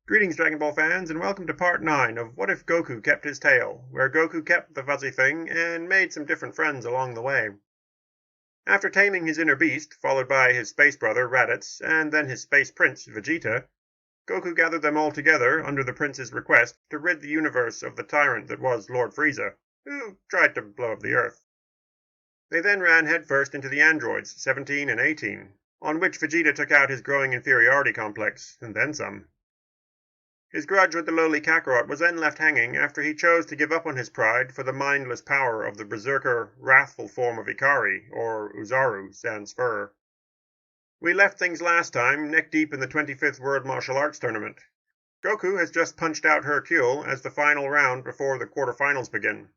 Greetings, Dragon Ball fans, and welcome to part 9 of What If Goku Kept His Tail, where Goku kept the fuzzy thing and made some different friends along the way. After taming his inner beast, followed by his space brother Raditz, and then his space prince Vegeta, Goku gathered them all together under the prince's request to rid the universe of the tyrant that was Lord Frieza, who tried to blow up the Earth. They then ran headfirst into the androids, 17 and 18, on which Vegeta took out his growing inferiority complex, and then some. His grudge with the lowly Kakarot was then left hanging after he chose to give up on his pride for the mindless power of the berserker, wrathful form of Ikari, or Uzaru, sans fur. We left things last time neck-deep in the 25th World Martial Arts Tournament. Goku has just punched out Hercule as the final round before the quarterfinals begin.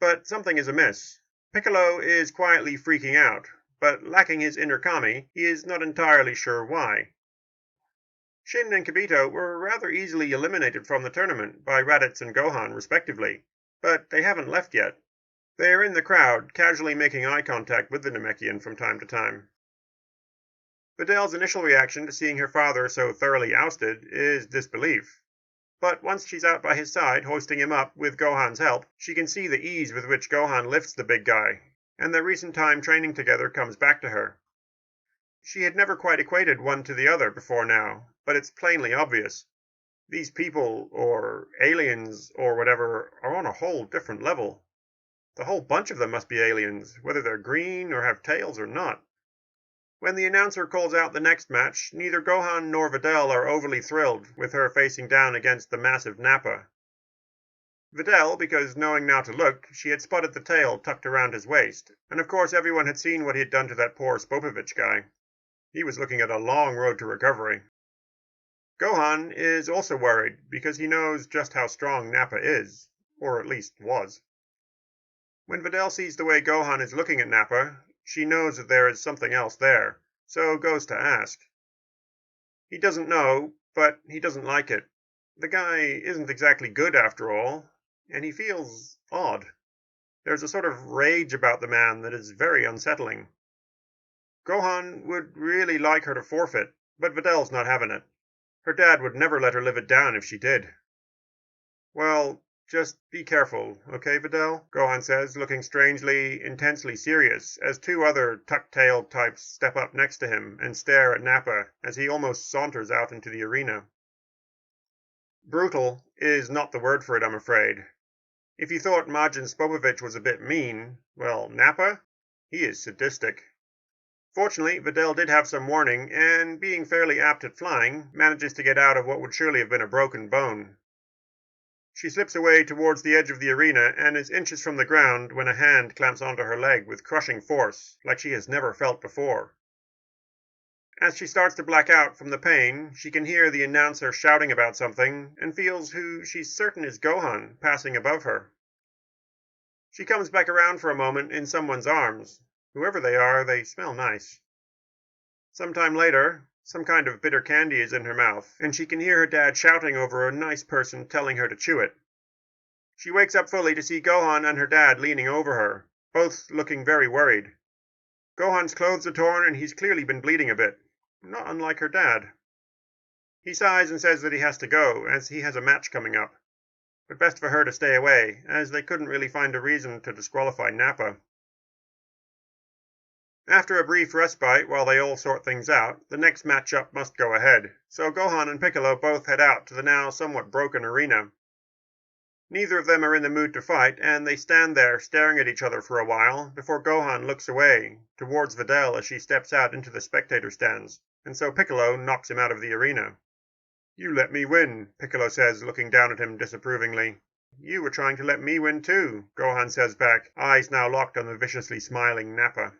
But something is amiss. Piccolo is quietly freaking out, but lacking his inner Kami, he is not entirely sure why. Shin and Kibito were rather easily eliminated from the tournament by Raditz and Gohan, respectively, but they haven't left yet. They are in the crowd, casually making eye contact with the Namekian from time to time. Videl's initial reaction to seeing her father so thoroughly ousted is disbelief. But once she's out by his side, hoisting him up with Gohan's help, she can see the ease with which Gohan lifts the big guy, and their recent time training together comes back to her. She had never quite equated one to the other before now, but it's plainly obvious. These people, or aliens, or whatever, are on a whole different level. The whole bunch of them must be aliens, whether they're green or have tails or not. When the announcer calls out the next match, neither Gohan nor Videl are overly thrilled with her facing down against the massive Nappa. Videl, because knowing now to look, she had spotted the tail tucked around his waist, and of course everyone had seen what he had done to that poor Spopovich guy. He was looking at a long road to recovery. Gohan is also worried because he knows just how strong Nappa is, or at least was. When Videl sees the way Gohan is looking at Nappa, she knows that there is something else there, so goes to ask. He doesn't know, but he doesn't like it. The guy isn't exactly good after all, and he feels odd. There's a sort of rage about the man that is very unsettling. Gohan would really like her to forfeit, but Videl's not having it. Her dad would never let her live it down if she did. Well, just be careful, okay, Videl? Gohan says, looking strangely, intensely serious, as two other tuck-tailed types step up next to him and stare at Nappa as he almost saunters out into the arena. Brutal is not the word for it, I'm afraid. If you thought Majin Spopovich was a bit mean, well, Nappa? He is sadistic. Fortunately, Videl did have some warning, and being fairly apt at flying, manages to get out of what would surely have been a broken bone. She slips away towards the edge of the arena and is inches from the ground when a hand clamps onto her leg with crushing force, like she has never felt before. As she starts to black out from the pain, she can hear the announcer shouting about something, and feels who she's certain is Gohan passing above her. She comes back around for a moment in someone's arms. Whoever they are, they smell nice. Sometime later, some kind of bitter candy is in her mouth, and she can hear her dad shouting over a nice person telling her to chew it. She wakes up fully to see Gohan and her dad leaning over her, both looking very worried. Gohan's clothes are torn and he's clearly been bleeding a bit, not unlike her dad. He sighs and says that he has to go, as he has a match coming up, but best for her to stay away, as they couldn't really find a reason to disqualify Nappa. After a brief respite while they all sort things out, the next match-up must go ahead, so Gohan and Piccolo both head out to the now somewhat broken arena. Neither of them are in the mood to fight, and they stand there staring at each other for a while before Gohan looks away, towards Videl as she steps out into the spectator stands, and so Piccolo knocks him out of the arena. "You let me win," Piccolo says, looking down at him disapprovingly. "You were trying to let me win too," Gohan says back, eyes now locked on the viciously smiling Nappa.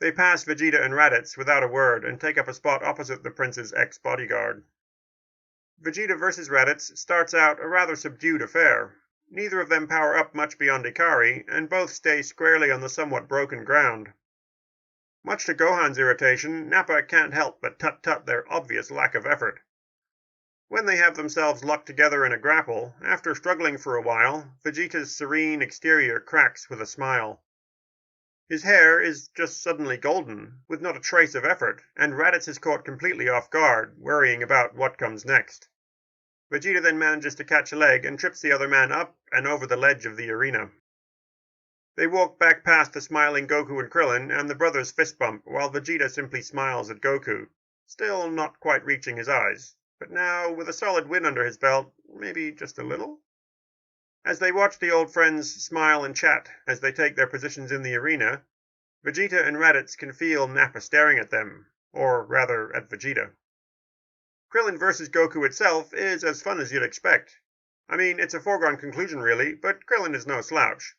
They pass Vegeta and Raditz without a word and take up a spot opposite the prince's ex-bodyguard. Vegeta versus Raditz starts out a rather subdued affair. Neither of them power up much beyond Ikari, and both stay squarely on the somewhat broken ground. Much to Gohan's irritation, Nappa can't help but tut-tut their obvious lack of effort. When they have themselves locked together in a grapple, after struggling for a while, Vegeta's serene exterior cracks with a smile. His hair is just suddenly golden, with not a trace of effort, and Raditz is caught completely off guard, worrying about what comes next. Vegeta then manages to catch a leg and trips the other man up and over the ledge of the arena. They walk back past the smiling Goku and Krillin, and the brothers fist bump, while Vegeta simply smiles at Goku, still not quite reaching his eyes, but now with a solid win under his belt, maybe just a little? As they watch the old friends smile and chat as they take their positions in the arena, Vegeta and Raditz can feel Nappa staring at them, or rather at Vegeta. Krillin vs. Goku itself is as fun as you'd expect. I mean, it's a foregone conclusion really, but Krillin is no slouch.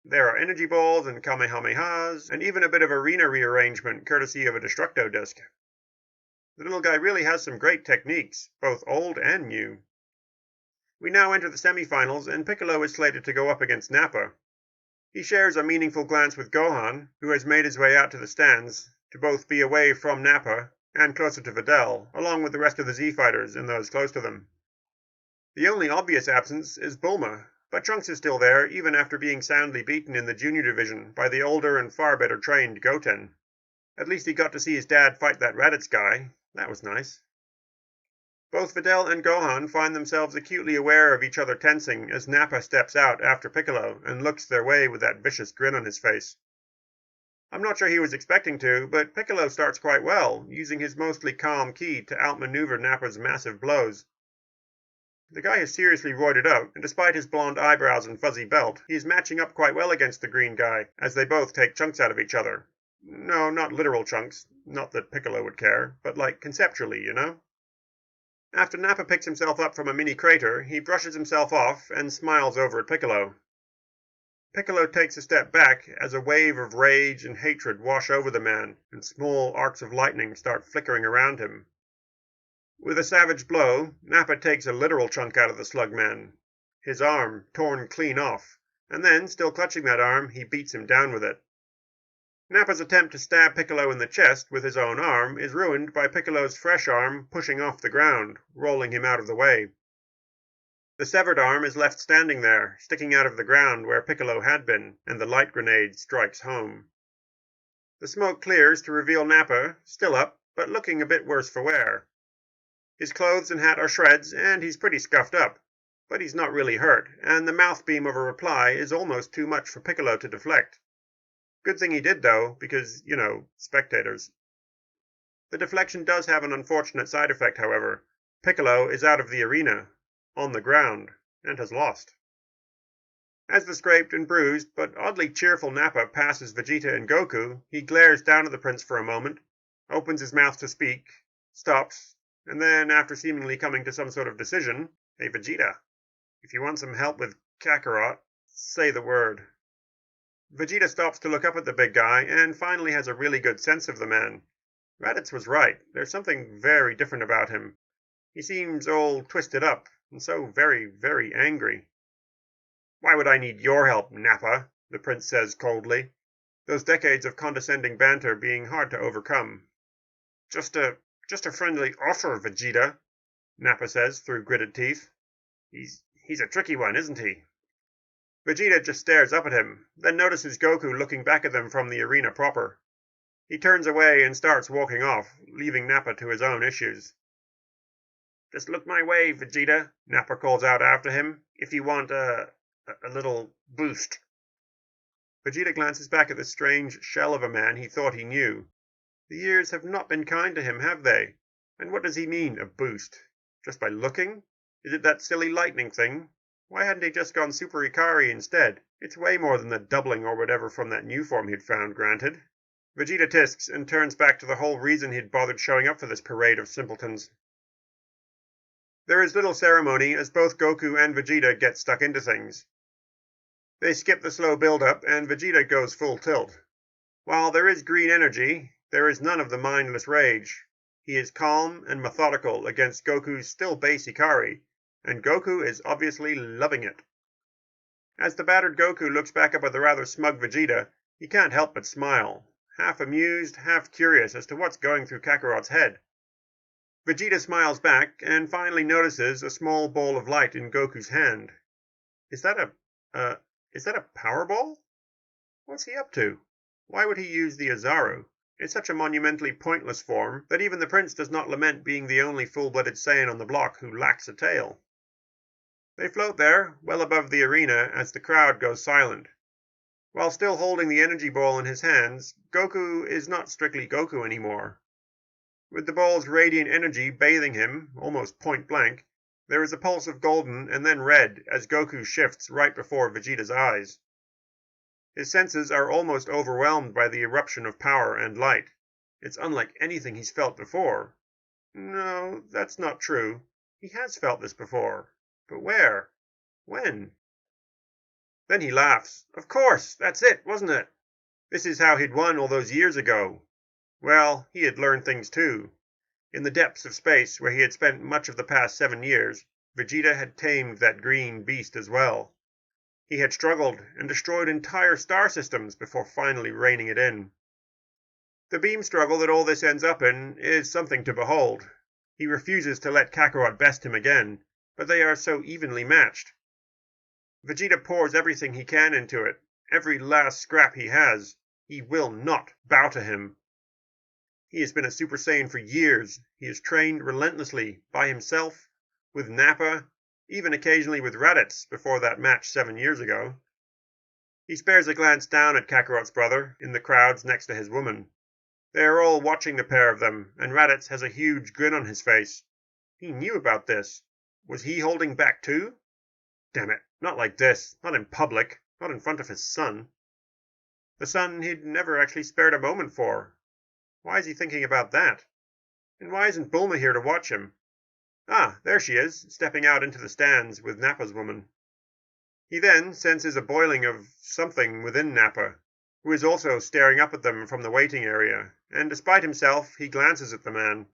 There are energy balls and kamehamehas, and even a bit of arena rearrangement courtesy of a Destructo disc. The little guy really has some great techniques, both old and new. We now enter the semi-finals, and Piccolo is slated to go up against Nappa. He shares a meaningful glance with Gohan, who has made his way out to the stands, to both be away from Nappa and closer to Videl, along with the rest of the Z-Fighters and those close to them. The only obvious absence is Bulma, but Trunks is still there, even after being soundly beaten in the junior division by the older and far better trained Goten. At least he got to see his dad fight that Raditz guy. That was nice. Both Videl and Gohan find themselves acutely aware of each other tensing as Nappa steps out after Piccolo and looks their way with that vicious grin on his face. I'm not sure he was expecting to, but Piccolo starts quite well, using his mostly calm ki to outmaneuver Nappa's massive blows. The guy is seriously roided up, and despite his blonde eyebrows and fuzzy belt, he is matching up quite well against the green guy, as they both take chunks out of each other. No, not literal chunks, not that Piccolo would care, but like conceptually, you know? After Nappa picks himself up from a mini crater, he brushes himself off and smiles over at Piccolo. Piccolo takes a step back as a wave of rage and hatred wash over the man, and small arcs of lightning start flickering around him. With a savage blow, Nappa takes a literal chunk out of the slugman, his arm torn clean off, and then, still clutching that arm, he beats him down with it. Nappa's attempt to stab Piccolo in the chest with his own arm is ruined by Piccolo's fresh arm pushing off the ground, rolling him out of the way. The severed arm is left standing there, sticking out of the ground where Piccolo had been, and the light grenade strikes home. The smoke clears to reveal Nappa, still up, but looking a bit worse for wear. His clothes and hat are shreds, and he's pretty scuffed up, but he's not really hurt, and the mouth beam of a reply is almost too much for Piccolo to deflect. Good thing he did, though, because, spectators. The deflection does have an unfortunate side effect, however. Piccolo is out of the arena, on the ground, and has lost. As the scraped and bruised, but oddly cheerful Nappa passes Vegeta and Goku, he glares down at the prince for a moment, opens his mouth to speak, stops, and then, after seemingly coming to some sort of decision, "Hey Vegeta, if you want some help with Kakarot, say the word." Vegeta stops to look up at the big guy, and finally has a really good sense of the man. Raditz was right. There's something very different about him. He seems all twisted up, and so very, very angry. "Why would I need your help, Nappa?" the prince says coldly, those decades of condescending banter being hard to overcome. Just a friendly offer, Vegeta," Nappa says through gritted teeth. He's a tricky one, isn't he?" Vegeta just stares up at him, then notices Goku looking back at them from the arena proper. He turns away and starts walking off, leaving Nappa to his own issues. "Just look my way, Vegeta," Nappa calls out after him, "if you want a little boost." Vegeta glances back at the strange shell of a man he thought he knew. The years have not been kind to him, have they? And what does he mean, a boost? Just by looking? Is it that silly lightning thing? Why hadn't he just gone Super Ikari instead? It's way more than the doubling or whatever from that new form he'd found, granted. Vegeta tisks and turns back to the whole reason he'd bothered showing up for this parade of simpletons. There is little ceremony as both Goku and Vegeta get stuck into things. They skip the slow build-up and Vegeta goes full tilt. While there is green energy, there is none of the mindless rage. He is calm and methodical against Goku's still base Ikari, and Goku is obviously loving it. As the battered Goku looks back up at the rather smug Vegeta, he can't help but smile, half amused, half curious as to what's going through Kakarot's head. Vegeta smiles back and finally notices a small ball of light in Goku's hand. Is that a power ball? What's he up to? Why would he use the Azaru? It's such a monumentally pointless form that even the prince does not lament being the only full-blooded Saiyan on the block who lacks a tail. They float there, well above the arena, as the crowd goes silent. While still holding the energy ball in his hands, Goku is not strictly Goku anymore. With the ball's radiant energy bathing him, almost point blank, there is a pulse of golden and then red as Goku shifts right before Vegeta's eyes. His senses are almost overwhelmed by the eruption of power and light. It's unlike anything he's felt before. No, that's not true. He has felt this before. But where? When? Then he laughs. Of course, that's it, wasn't it? This is how he'd won all those years ago. Well, he had learned things too. In the depths of space, where he had spent much of the past 7 years, Vegeta had tamed that green beast as well. He had struggled and destroyed entire star systems before finally reining it in. The beam struggle that all this ends up in is something to behold. He refuses to let Kakarot best him again, but they are so evenly matched. Vegeta pours everything he can into it, every last scrap he has. He will not bow to him. He has been a Super Saiyan for years. He has trained relentlessly, by himself, with Nappa, even occasionally with Raditz before that match 7 years ago. He spares a glance down at Kakarot's brother, in the crowds next to his woman. They are all watching the pair of them, and Raditz has a huge grin on his face. He knew about this. Was he holding back too? Damn it, not like this, not in public, not in front of his son. The son he'd never actually spared a moment for. Why is he thinking about that? And why isn't Bulma here to watch him? Ah, there she is, stepping out into the stands with Nappa's woman. He then senses a boiling of something within Nappa, who is also staring up at them from the waiting area, and despite himself, he glances at the man.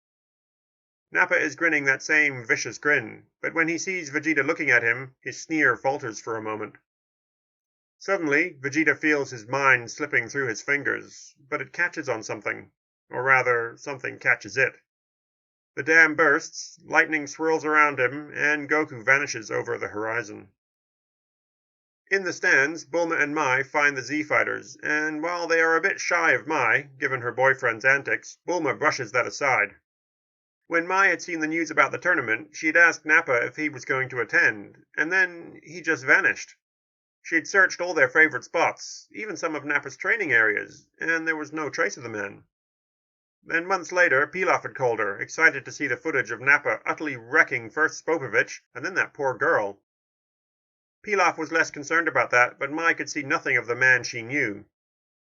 Nappa is grinning that same vicious grin, but when he sees Vegeta looking at him, his sneer falters for a moment. Suddenly, Vegeta feels his mind slipping through his fingers, but it catches on something. Or rather, something catches it. The dam bursts, lightning swirls around him, and Goku vanishes over the horizon. In the stands, Bulma and Mai find the Z-Fighters, and while they are a bit shy of Mai, given her boyfriend's antics, Bulma brushes that aside. When Mai had seen the news about the tournament, she had asked Nappa if he was going to attend, and then he just vanished. She had searched all their favorite spots, even some of Nappa's training areas, and there was no trace of the man. Then months later, Pilaf had called her, excited to see the footage of Nappa utterly wrecking first Spopovich, and then that poor girl. Pilaf was less concerned about that, but Mai could see nothing of the man she knew.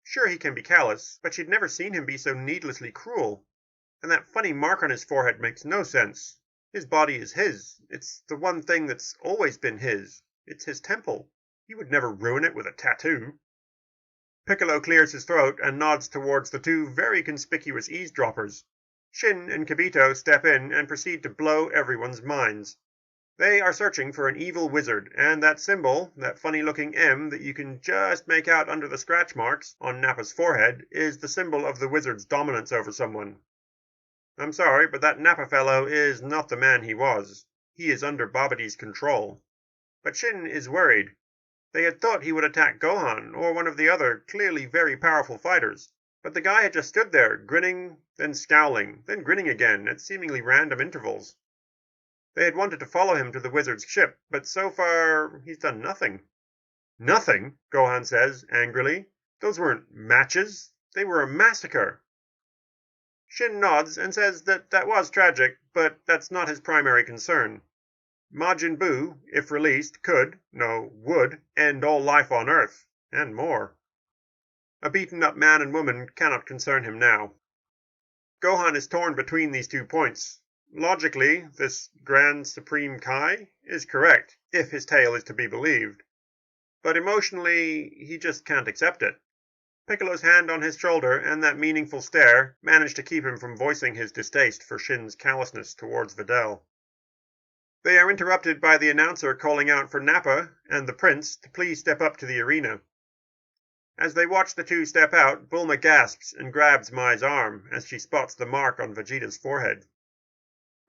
Sure, he can be callous, but she'd never seen him be so needlessly cruel. And that funny mark on his forehead makes no sense. His body is his. It's the one thing that's always been his. It's his temple. He would never ruin it with a tattoo. Piccolo clears his throat and nods towards the two very conspicuous eavesdroppers. Shin and Kibito step in and proceed to blow everyone's minds. They are searching for an evil wizard, and that symbol, that funny-looking M that you can just make out under the scratch marks on Nappa's forehead, is the symbol of the wizard's dominance over someone. I'm sorry, but that Nappa fellow is not the man he was. He is under Babidi's control. But Shin is worried. They had thought he would attack Gohan, or one of the other clearly very powerful fighters. But the guy had just stood there, grinning, then scowling, then grinning again, at seemingly random intervals. They had wanted to follow him to the wizard's ship, but so far he's done nothing. Nothing, Gohan says, angrily. Those weren't matches. They were a massacre. Shin nods and says that was tragic, but that's not his primary concern. Majin Buu, if released, would, end all life on Earth, and more. A beaten-up man and woman cannot concern him now. Gohan is torn between these 2 points. Logically, this Grand Supreme Kai is correct, if his tale is to be believed. But emotionally, he just can't accept it. Piccolo's hand on his shoulder and that meaningful stare managed to keep him from voicing his distaste for Shin's callousness towards Videl. They are interrupted by the announcer calling out for Nappa and the prince to please step up to the arena. As they watch the two step out, Bulma gasps and grabs Mai's arm as she spots the mark on Vegeta's forehead.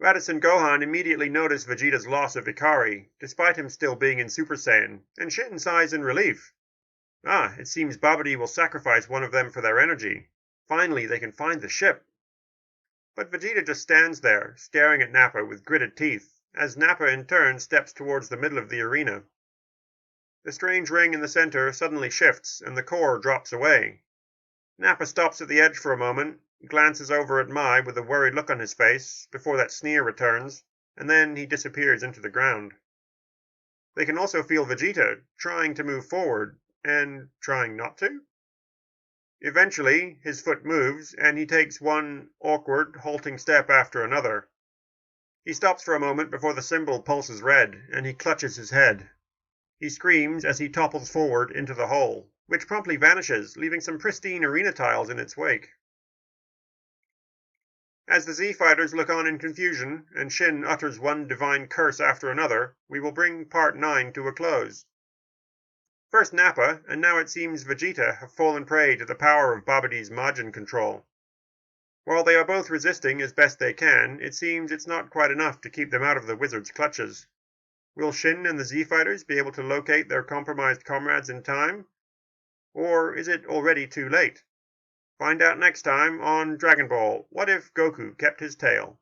Raditz and Gohan immediately notice Vegeta's loss of Ikari, despite him still being in Super Saiyan, and Shin sighs in relief. Ah, it seems Babidi will sacrifice one of them for their energy. Finally, they can find the ship. But Vegeta just stands there, staring at Nappa with gritted teeth, as Nappa in turn steps towards the middle of the arena. The strange ring in the center suddenly shifts, and the core drops away. Nappa stops at the edge for a moment, glances over at Mai with a worried look on his face before that sneer returns, and then he disappears into the ground. They can also feel Vegeta trying to move forward, and trying not to. Eventually, his foot moves, and he takes one awkward, halting step after another. He stops for a moment before the symbol pulses red, and he clutches his head. He screams as he topples forward into the hole, which promptly vanishes, leaving some pristine arena tiles in its wake. As the Z-Fighters look on in confusion, and Shin utters one divine curse after another, we will bring Part 9 to a close. First Nappa, and now it seems Vegeta, have fallen prey to the power of Babidi's Majin control. While they are both resisting as best they can, it seems it's not quite enough to keep them out of the wizard's clutches. Will Shin and the Z-Fighters be able to locate their compromised comrades in time? Or is it already too late? Find out next time on Dragon Ball, What If Goku Kept His Tail?